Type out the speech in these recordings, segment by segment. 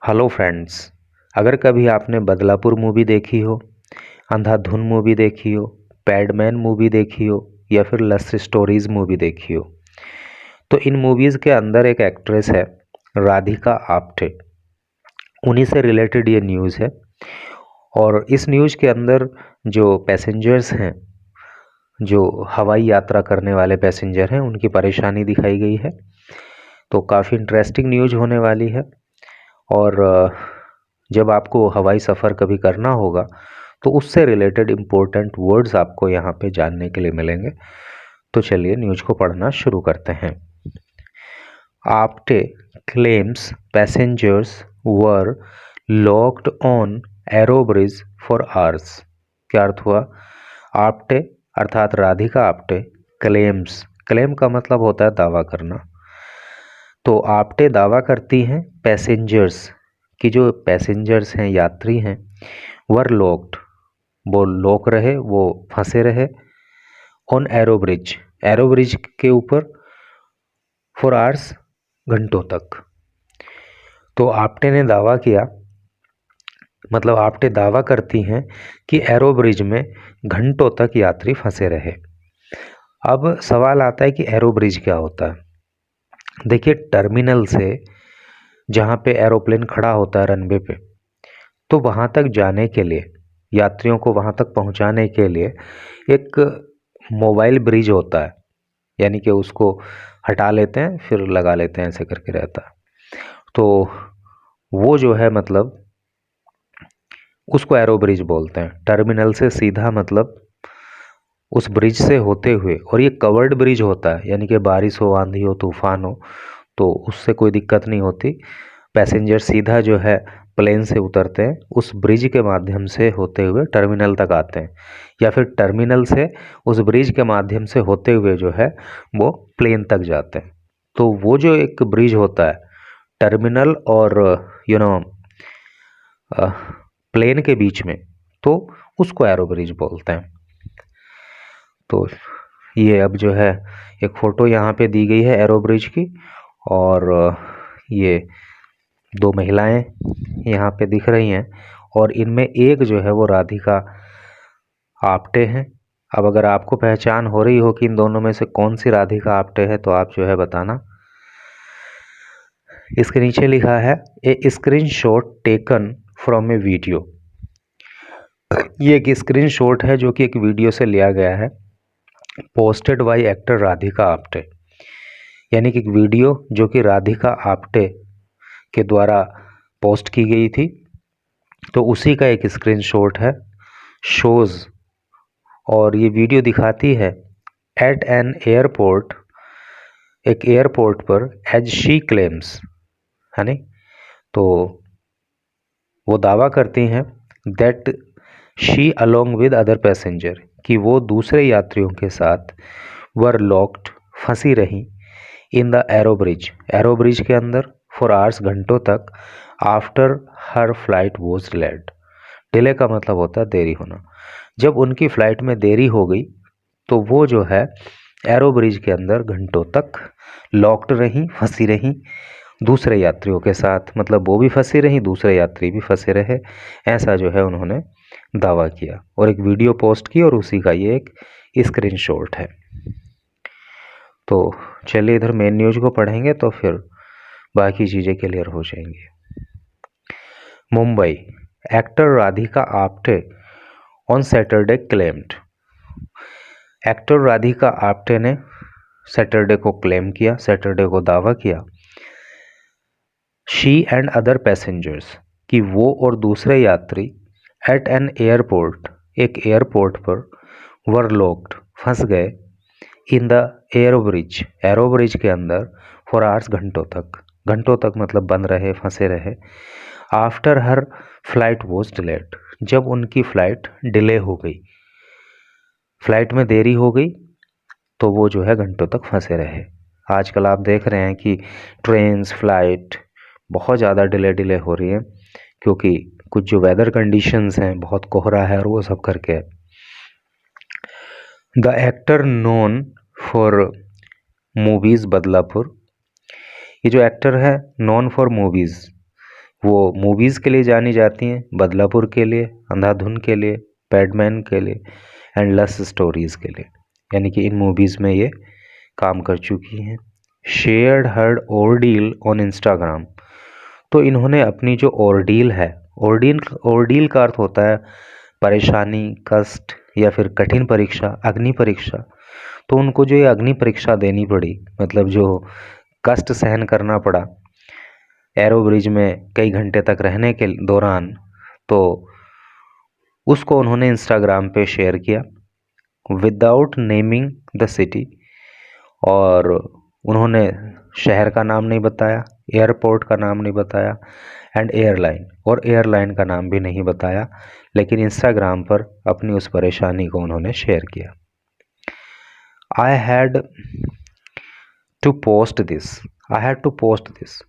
Hello friends. अगर कभी आपने बदलापुर मूवी देखी हो, अंधाधुन मूवी देखी हो, पैडमैन मूवी देखी हो या फिर लव स्टोरीज मूवी देखी हो, तो इन मूवीज़ के अंदर एक एक्ट्रेस है राधिका आप्टे। उन्हीं से रिलेटेड ये न्यूज़ है। और इस न्यूज़ के अंदर जो पैसेंजर्स हैं, जो हवाई यात्रा करने वाले पैसेंजर हैं, उनकी परेशानी दिखाई गई है। तो काफ़ी इंटरेस्टिंग न्यूज़ होने वाली है। और जब आपको हवाई सफ़र कभी करना होगा तो उससे रिलेटेड इम्पोर्टेंट वर्ड्स आपको यहाँ पे जानने के लिए मिलेंगे। तो चलिए न्यूज़ को पढ़ना शुरू करते हैं। Apte claims passengers were locked on arrow bridge for hours. क्या अर्थ हुआ? आप्टे अर्थात राधिका आप्टे क्लेम्स, क्लेम का मतलब होता है दावा करना। तो आप्टे दावा करती हैं पैसेंजर्स कि जो पैसेंजर्स हैं, यात्री हैं, वर लॉक्ड, वो लॉक रहे, वो फंसे रहे, on arrow bridge, arrow bridge के ऊपर फॉर आवर्स, घंटों तक। तो आप्टे ने दावा किया, मतलब आप्टे दावा करती हैं कि एरो ब्रिज में घंटों तक यात्री फंसे रहे। अब सवाल आता है कि एरो ब्रिज क्या होता है। देखिए, टर्मिनल से जहाँ पे एरोप्लेन खड़ा होता है रनवे पे, तो वहाँ तक जाने के लिए, यात्रियों को वहाँ तक पहुँचाने के लिए एक मोबाइल ब्रिज होता है, यानी कि उसको हटा लेते हैं फिर लगा लेते हैं, ऐसे करके रहता है। तो वो जो है, मतलब उसको एरो ब्रिज बोलते हैं। टर्मिनल से सीधा, मतलब उस ब्रिज से होते हुए, और ये कवर्ड ब्रिज होता है, यानी कि बारिश हो, आंधी हो, तूफान हो तो उससे कोई दिक्कत नहीं होती। पैसेंजर सीधा जो है प्लेन से उतरते हैं, उस ब्रिज के माध्यम से होते हुए टर्मिनल तक आते हैं, या फिर टर्मिनल से उस ब्रिज के माध्यम से होते हुए जो है वो प्लेन तक जाते हैं। तो वो जो एक ब्रिज होता है टर्मिनल और प्लेन के बीच में, तो उसको एरो ब्रिज बोलते हैं। तो ये अब जो है एक फ़ोटो यहाँ पे दी गई है एरो ब्रिज की, और ये दो महिलाएं यहाँ पे दिख रही हैं, और इनमें एक जो है वो राधिका आप्टे हैं। अब अगर आपको पहचान हो रही हो कि इन दोनों में से कौन सी राधिका आप्टे है, तो आप जो है बताना। इसके नीचे लिखा है ए screenshot taken from A video. ये एक स्क्रीनशॉट है जो कि एक वीडियो से लिया गया है, posted bye actor Radhika Apte, यानी कि एक वीडियो जो कि राधिका आप्टे के द्वारा पोस्ट की गई थी। तो उसी का एक स्क्रीनशॉट है, शोज़, और ये वीडियो दिखाती है एट एन एयरपोर्ट, एक एयरपोर्ट पर, एज शी क्लेम्स, है नहीं। तो वो दावा करती हैं that she along with other passenger, कि वो दूसरे यात्रियों के साथ वर लॉक्ड, फंसी रहीं, इन the aero bridge, arrow bridge के अंदर, फॉर आवर्स, घंटों तक, after her flight was delayed. Delay का मतलब होता है देरी होना। जब उनकी फ़्लाइट में देरी हो गई तो वो जो है एरो ब्रिज के अंदर घंटों तक लॉक्ड रहीं, फंसी रहीं दूसरे यात्रियों के साथ, मतलब वो भी फंसी रहीं, दूसरे यात्री भी फंसे रहे। ऐसा जो है उन्होंने दावा किया और एक वीडियो पोस्ट की, और उसी का ये एक स्क्रीनशॉट है। तो चलिए इधर मेन न्यूज़ को पढ़ेंगे तो फिर बाकी चीज़ें क्लियर हो जाएंगी। Mumbai, actor Radhika Apte on Saturday claimed. Actor Radhika Apte ने सैटरडे को क्लेम किया, सैटरडे को दावा किया, शी एंड अदर पैसेंजर्स, कि वो और दूसरे यात्री, एट एन एयरपोर्ट, एक एयरपोर्ट पर, वर लॉक्ड, फंस गए, इन the aero bridge, arrow bridge के अंदर, फॉर आवर्स, घंटों तक, घंटों तक मतलब बंद रहे, फंसे रहे, after her flight was delayed, जब उनकी फ़्लाइट डिले हो गई, फ़्लाइट में देरी हो गई, तो वो जो है घंटों तक फंसे रहे। आजकल आप देख रहे हैं कि ट्रेन्स, फ्लाइट बहुत ज़्यादा डिले हो रही है, क्योंकि कुछ जो वेदर कंडीशंस हैं, बहुत कोहरा है और वो सब करके। The actor known for movies Badlapur, ये जो एक्टर है नॉन फॉर मूवीज़, वो मूवीज़ के लिए जानी जाती हैं, बदलापुर के लिए, अंधाधुन के लिए, पैडमैन के लिए एंड लस स्टोरीज़ के लिए, यानी कि इन मूवीज़ में ये काम कर चुकी हैं। शेयर्ड हर ऑर्डील ऑन इंस्टाग्राम, तो इन्होंने अपनी जो ऑर्डील है, ऑर्डील का अर्थ होता है परेशानी, कष्ट या फिर कठिन परीक्षा, अग्नि परीक्षा। तो उनको जो ये अग्नि परीक्षा देनी पड़ी, मतलब जो कष्ट सहन करना पड़ा एरो ब्रिज में कई घंटे तक रहने के दौरान, तो उसको उन्होंने इंस्टाग्राम पे शेयर किया विदाउट नेमिंग द सिटी, और उन्होंने शहर का नाम नहीं बताया, एयरपोर्ट का नाम नहीं बताया एंड एयरलाइन का नाम भी नहीं बताया, लेकिन इंस्टाग्राम पर अपनी उस परेशानी को उन्होंने शेयर किया। I had to post this,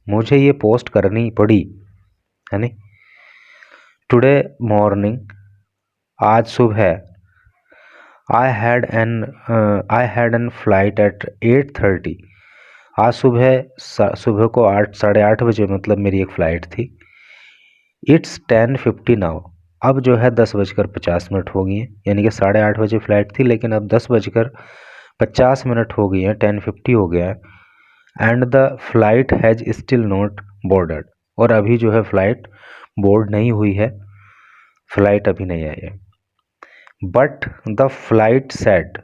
मुझे ये पोस्ट करनी पड़ी, है नी। टुडे मॉर्निंग, आज सुबह, I had an flight eight 8:30, आज सुबह को 8:30 बजे, मतलब मेरी एक फ़्लाइट थी। इट्स 10:50 नाउ, अब जो है 10:50 हो गई हैं, यानी कि 8:30 बजे फ़्लाइट थी, लेकिन अब 10:50 हो गई हैं, 10:50 हो गया है। And the flight has still not boarded, और अभी जो है फ़्लाइट बोर्ड नहीं हुई है, फ़्लाइट अभी नहीं आई है। बट द फ्लाइट सेड,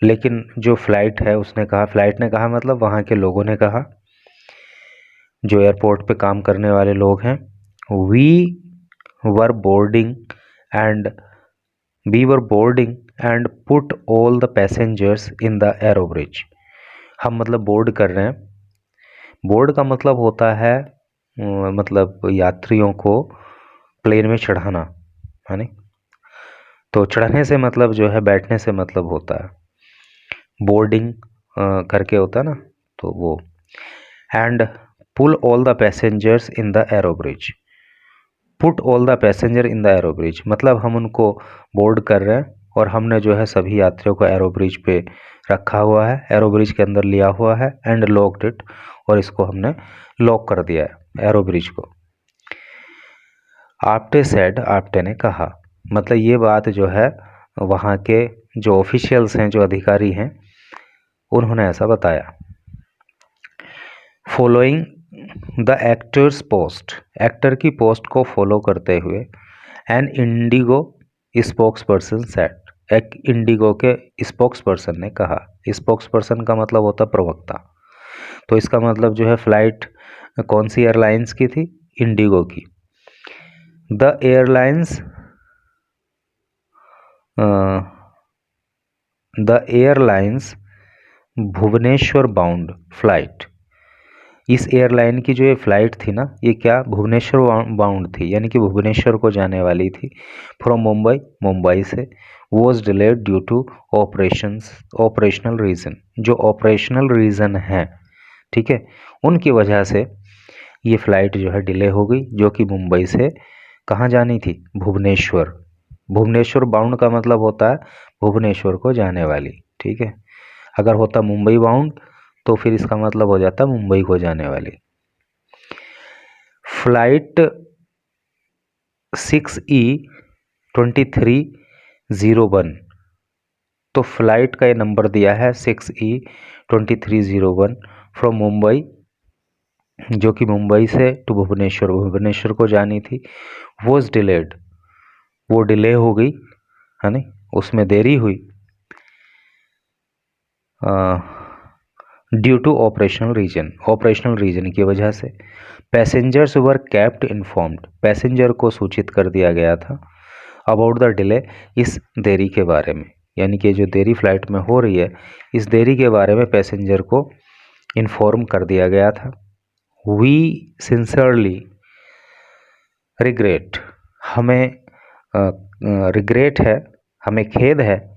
लेकिन जो फ्लाइट है उसने कहा, फ्लाइट ने कहा मतलब वहाँ के लोगों ने कहा, जो एयरपोर्ट पे काम करने वाले लोग हैं, we were boarding and put all the passengers in the aero bridge, हम मतलब बोर्ड कर रहे हैं। बोर्ड का मतलब होता है मतलब यात्रियों को प्लेन में चढ़ाना, है नी। तो चढ़ने से मतलब जो है बैठने से मतलब होता है, बोर्डिंग करके होता है ना, तो वो। And pull all the passengers in the aero bridge, put all the passenger in the aero bridge, मतलब हम उनको बोर्ड कर रहे हैं और हमने जो है सभी यात्रियों को एरो ब्रिज पे रखा हुआ है, एरो ब्रिज के अंदर लिया हुआ है। एंड लॉक्ड इट, और इसको हमने लॉक कर दिया है एरो ब्रिज को। आपटे सेड, आपटे ने कहा, मतलब ये बात जो है वहाँ के जो ऑफिशियल्स हैं, जो अधिकारी हैं, उन्होंने ऐसा बताया। Following the actors post, actor की पोस्ट को फॉलो करते हुए, an IndiGo spokesperson said, एक इंडिगो के स्पोक्स पर्सन ने कहा। स्पोक्स पर्सन का मतलब होता प्रवक्ता, तो इसका मतलब जो है फ्लाइट कौन सी एयरलाइंस की थी, इंडिगो की। The airlines Bhubaneswar bound flight, इस एयरलाइन की जो ये फ़्लाइट थी ना, ये क्या भुवनेश्वर बाउंड थी, यानी कि भुवनेश्वर को जाने वाली थी। फ्रॉम मुंबई से, was delayed due to operational reason, जो ऑपरेशनल रीज़न है, ठीक है, उनकी वजह से ये फ़्लाइट जो है डिले हो गई, जो कि मुंबई से कहाँ जानी थी, भुवनेश्वर बाउंड का मतलब होता है भुवनेश्वर को जाने वाली, ठीक है। अगर होता मुंबई बाउंड तो फिर इसका मतलब हो जाता मुंबई को जाने वाली। फ्लाइट 6E2301, तो फ्लाइट का ये नंबर दिया है 6E2301 फ्रॉम मुंबई, जो कि मुंबई से टू भुवनेश्वर को जानी थी। वॉज डिलेड, वो डिले हो गई, है ना, उसमें देरी हुई। ड्यू टू ऑपरेशनल रीजन की वजह से। Passengers were kept informed, passenger को सूचित कर दिया गया था। अबाउट द डिले, इस देरी के बारे में, यानी कि जो देरी फ्लाइट में हो रही है, इस देरी के बारे में पैसेंजर को इन्फॉर्म कर दिया गया था। वी सिंसियरली रिग्रेट, हमें रिग्रेट है, हमें खेद है।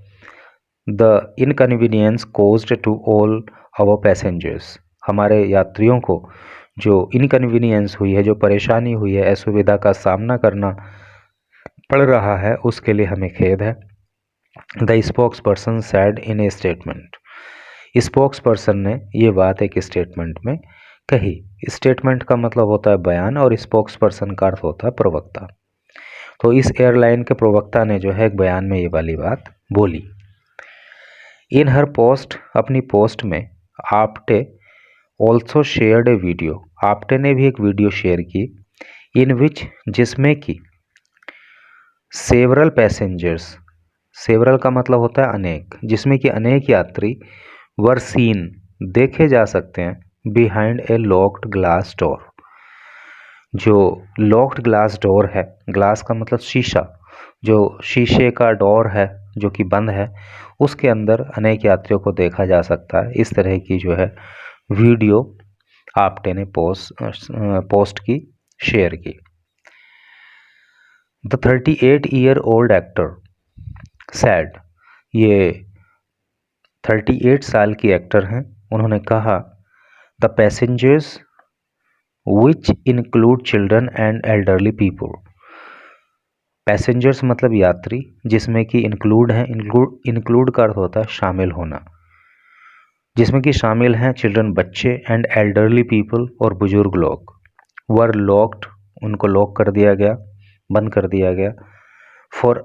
The inconvenience caused to all our passengers, हमारे यात्रियों को जो इनकन्वीनियंस हुई है, जो परेशानी हुई है, असुविधा का सामना करना पड़ रहा है, उसके लिए हमें खेद है। The spokes person sad in A statement, spokes person ने ये बात एक स्टेटमेंट में कही। स्टेटमेंट का मतलब होता है बयान और स्पोक्स पर्सन का अर्थ होता है प्रवक्ता। तो इस एयरलाइन के प्रवक्ता ने जो है एक बयान में ये वाली बात बोली। इन हर पोस्ट, अपनी पोस्ट में आप्टे ऑल्सो शेयर्ड ए वीडियो, आप्टे ने भी एक वीडियो शेयर की, इन विच, जिसमें कि सेवरल पैसेंजर्स, सेवरल का मतलब होता है अनेक, जिसमें कि अनेक यात्री वर सीन, देखे जा सकते हैं, behind a locked glass door, जो लॉक्ड ग्लास डोर है, ग्लास का मतलब शीशा, जो शीशे का डोर है जो कि बंद है, उसके अंदर अनेक यात्रियों को देखा जा सकता है। इस तरह की जो है वीडियो आप्टे ने पोस्ट की, शेयर की। द 38-year-old एक्टर सैड, ये 38 साल की एक्टर हैं, उन्होंने कहा the passengers which include children and elderly people, passengers मतलब यात्री, जिसमें कि इंक्लूड है, इंक्लूड का अर्थ होता है शामिल होना, जिसमें कि शामिल हैं चिल्ड्रन बच्चे एंड एल्डरली पीपल और बुजुर्ग लोग, वर लॉक्ड, उनको लॉक कर दिया गया, बंद कर दिया गया, फॉर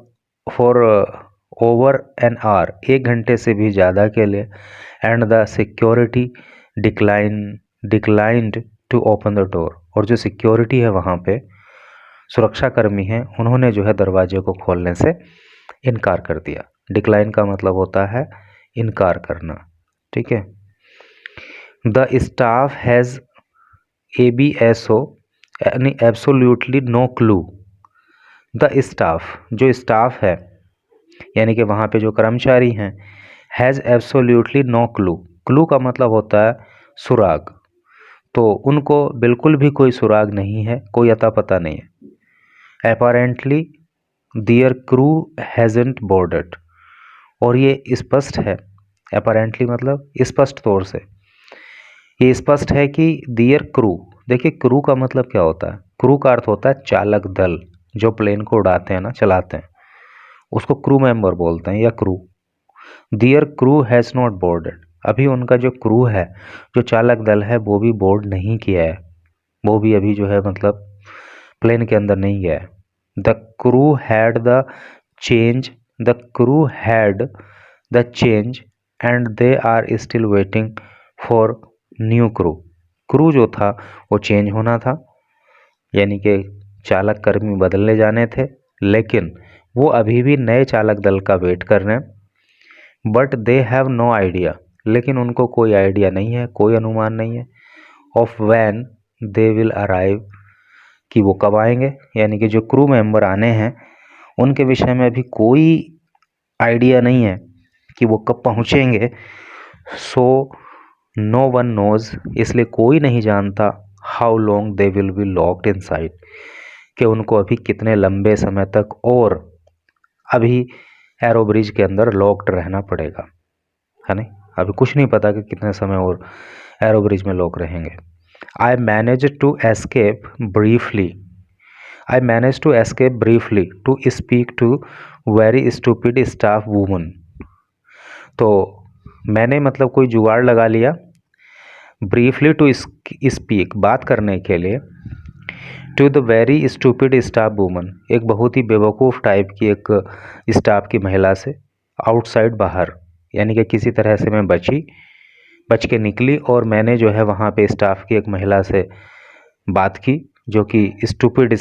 ओवर एन आवर, 1 घंटे से भी ज़्यादा के लिए, and the security declined to open the door, और जो सिक्योरिटी है वहाँ पे, सुरक्षाकर्मी हैं, उन्होंने जो है दरवाजे को खोलने से इनकार कर दिया। डिक्लाइन का मतलब होता है इनकार करना, ठीक है। द स्टाफ हैज़ ABSO यानी absolutely no clue, the staff, जो स्टाफ है यानी कि वहाँ पे जो कर्मचारी हैं, has absolutely no clue, clue का मतलब होता है सुराग, तो उनको बिल्कुल भी कोई सुराग नहीं है, कोई अता पता नहीं है। Apparently their crew hasn't boarded, और ये स्पष्ट है, अपैरेंटली मतलब स्पष्ट तौर से, ये स्पष्ट है कि देयर क्रू, देखिए क्रू का मतलब क्या होता है, क्रू का अर्थ होता है चालक दल, जो प्लेन को उड़ाते हैं ना, चलाते हैं, उसको क्रू मेंबर बोलते हैं या crew. Their crew has not boarded, अभी उनका जो क्रू है, जो चालक दल है, वो भी बोर्ड नहीं किया है, वो भी अभी जो है मतलब प्लेन के अंदर नहीं गया है। The crew had the change, the crew had the change and they are still waiting for new crew, crew जो था वो चेंज होना था, यानी कि चालक कर्मी बदलने जाने थे, लेकिन वो अभी भी नए चालक दल का वेट कर रहे हैं। But they have no idea, लेकिन उनको कोई आइडिया नहीं है, कोई अनुमान नहीं है, of when they will arrive, कि वो कब आएंगे, यानी कि जो क्रू मेंबर आने हैं उनके विषय में अभी कोई आइडिया नहीं है कि वो कब पहुंचेंगे। सो नो वन नोज, इसलिए कोई नहीं जानता, how long they will be locked inside, कि उनको अभी कितने लंबे समय तक और अभी एरो ब्रिज के अंदर लॉक्ड रहना पड़ेगा, है नहीं, अभी कुछ नहीं पता कि कितने समय और एरो ब्रिज में लॉक रहेंगे। I managed to escape briefly. I managed to escape briefly to speak to very stupid staff woman. तो मैंने मतलब कोई जुगाड़ लगा लिया, ब्रीफली टू स्पीक, बात करने के लिए, to the very stupid staff woman, एक बहुत ही बेवकूफ़ टाइप की एक स्टाफ की महिला से, आउटसाइड, बाहर, यानी कि किसी तरह से मैं बच के निकली, और मैंने जो है वहाँ पे स्टाफ की एक महिला से बात की, जो कि स्टूपिड,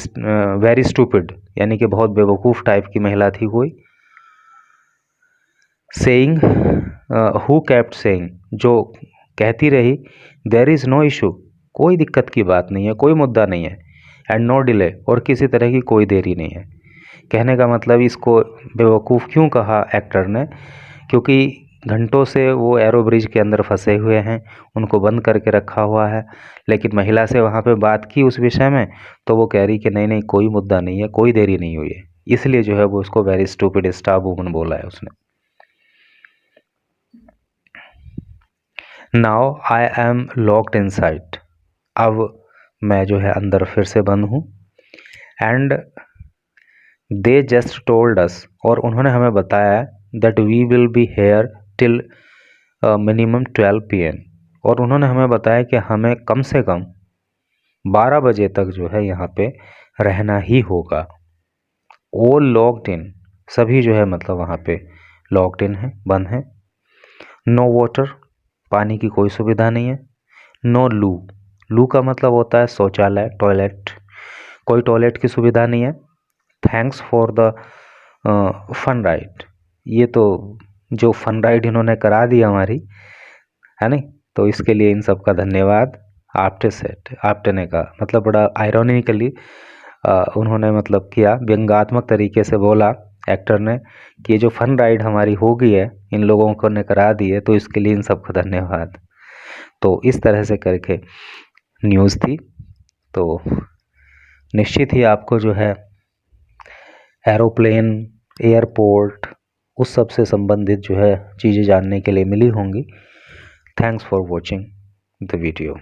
वेरी स्टूपिड, यानी कि बहुत बेवकूफ़ टाइप की महिला थी कोई। सेइंग, हु केप्ट सेइंग, जो कहती रही, देयर इज़ नो इशू, कोई दिक्कत की बात नहीं है, कोई मुद्दा नहीं है, एंड नो डिले, और किसी तरह की कोई देरी नहीं है। कहने का मतलब इसको बेवकूफ़ क्यों कहा एक्टर ने, क्योंकि घंटों से वो एरो ब्रिज के अंदर फंसे हुए हैं, उनको बंद करके रखा हुआ है, लेकिन महिला से वहाँ पे बात की उस विषय में, तो वो कह रही कि नहीं नहीं कोई मुद्दा नहीं है, कोई देरी नहीं हुई है, इसलिए जो है वो उसको वेरी स्टूपिड स्टाफ वूमन बोला है उसने। Now I am locked inside, अब मैं जो है अंदर फिर से बंद हूँ। And they just told us, that we will be here वी विल बी हेयर टिल मिनिमम 12 PM, और उन्होंने हमें बताया कि हमें कम से कम 12 बजे तक जो है यहाँ पे रहना ही होगा। ऑल लॉक्ड इन, सभी जो है मतलब वहाँ पे लॉक्ड इन है, बंद है। नो वाटर, पानी की कोई सुविधा नहीं है। नो लू, लू का मतलब होता है शौचालय, टॉयलेट, कोई टॉयलेट की सुविधा नहीं है। Thanks for the fun ride, ये तो जो फन राइड इन्होंने करा दी हमारी, है नहीं, तो इसके लिए इन सब का धन्यवाद। आफ्टर सेट, आफ्टर ने कहा मतलब बड़ा आयरॉनिकली उन्होंने मतलब किया, व्यंग्यात्मक तरीके से बोला एक्टर ने कि ये जो फन राइड हमारी हो गई है इन लोगों को ने करा दी है, तो इसके लिए इन सबको धन्यवाद। तो इस तरह से करके न्यूज़ थी। तो निश्चित ही आपको जो है एरोप्लेन, एयरपोर्ट, उस सब से संबंधित जो है चीज़ें जानने के लिए मिली होंगी। Thanks for watching the video.